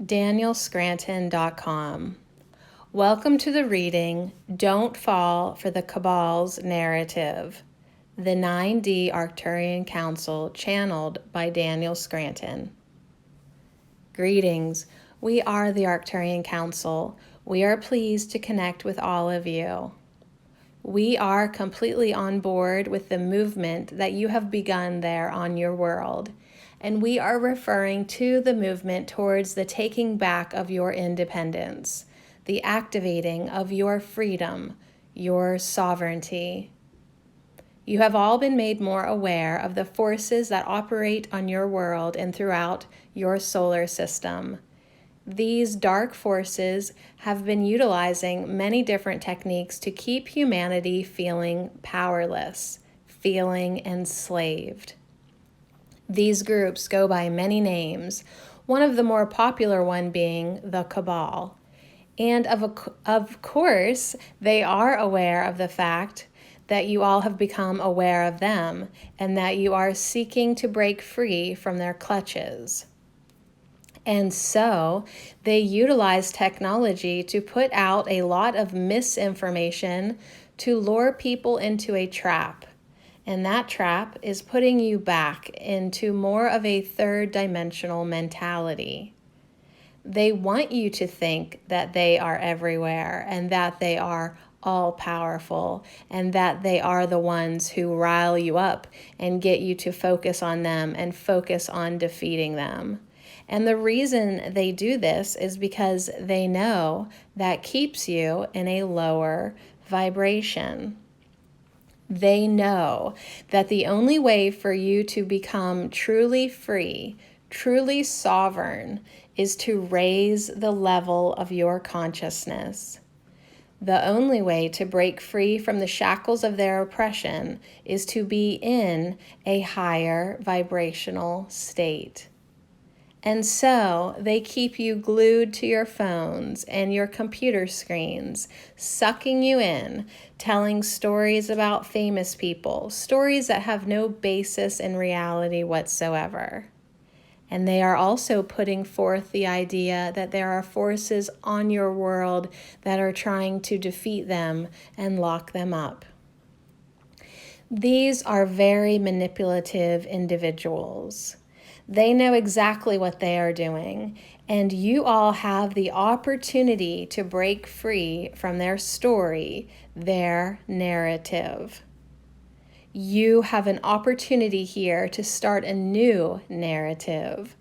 DanielScranton.com. Welcome to the reading, Don't Fall for the Cabal's Narrative, the 9D Arcturian Council channeled by Daniel Scranton. Greetings, we are the Arcturian Council. We are pleased to connect with all of you. We are completely on board with the movement that you have begun there on your world. And we are referring to the movement towards the taking back of your independence, the activating of your freedom, your sovereignty. You have all been made more aware of the forces that operate on your world and throughout your solar system. These dark forces have been utilizing many different techniques to keep humanity feeling powerless, feeling enslaved. These groups go by many names, one of the more popular one being the Cabal. And of course, they are aware of the fact that you all have become aware of them and that you are seeking to break free from their clutches. And so they utilize technology to put out a lot of misinformation to lure people into a trap. And that trap is putting you back into more of a third-dimensional mentality. They want you to think that they are everywhere and that they are all-powerful and that they are the ones who rile you up and get you to focus on them and focus on defeating them. And the reason they do this is because they know that keeps you in a lower vibration. They know that the only way for you to become truly free, truly sovereign, is to raise the level of your consciousness. The only way to break free from the shackles of their oppression is to be in a higher vibrational state. And so they keep you glued to your phones and your computer screens, sucking you in, telling stories about famous people, stories that have no basis in reality whatsoever. And they are also putting forth the idea that there are forces on your world that are trying to defeat them and lock them up. These are very manipulative individuals. They know exactly what they are doing, and you all have the opportunity to break free from their story, their narrative. You have an opportunity here to start a new narrative.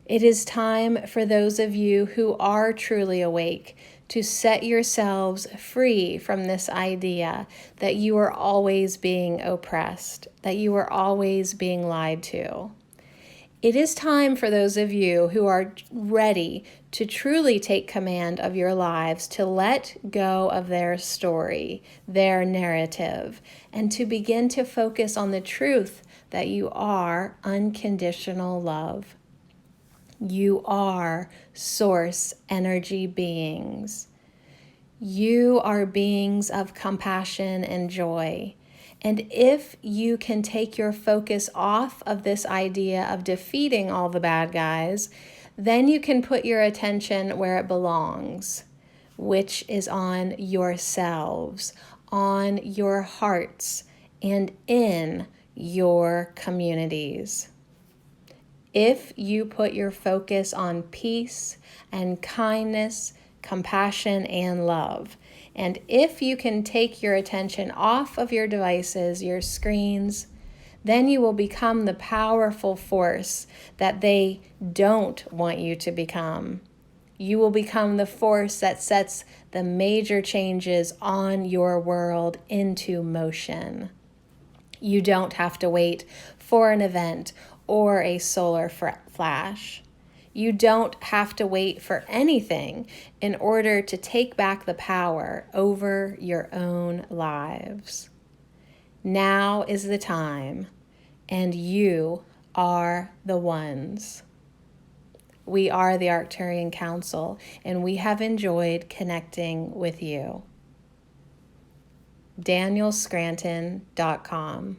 It is time for those of you who are truly awake to set yourselves free from this idea that you are always being oppressed, that you are always being lied to. It is time for those of you who are ready to truly take command of your lives to let go of their story, their narrative, and to begin to focus on the truth that you are unconditional love. You are source energy beings. You are beings of compassion and joy. And if you can take your focus off of this idea of defeating all the bad guys, then you can put your attention where it belongs, which is on yourselves, on your hearts, and in your communities. If you put your focus on peace and kindness, compassion, and love, and if you can take your attention off of your devices, your screens, then you will become the powerful force that they don't want you to become. You will become the force that sets the major changes on your world into motion. You don't have to wait for an event or a solar flash. You don't have to wait for anything in order to take back the power over your own lives. Now is the time, and you are the ones. We are the Arcturian Council, and we have enjoyed connecting with you. DanielScranton.com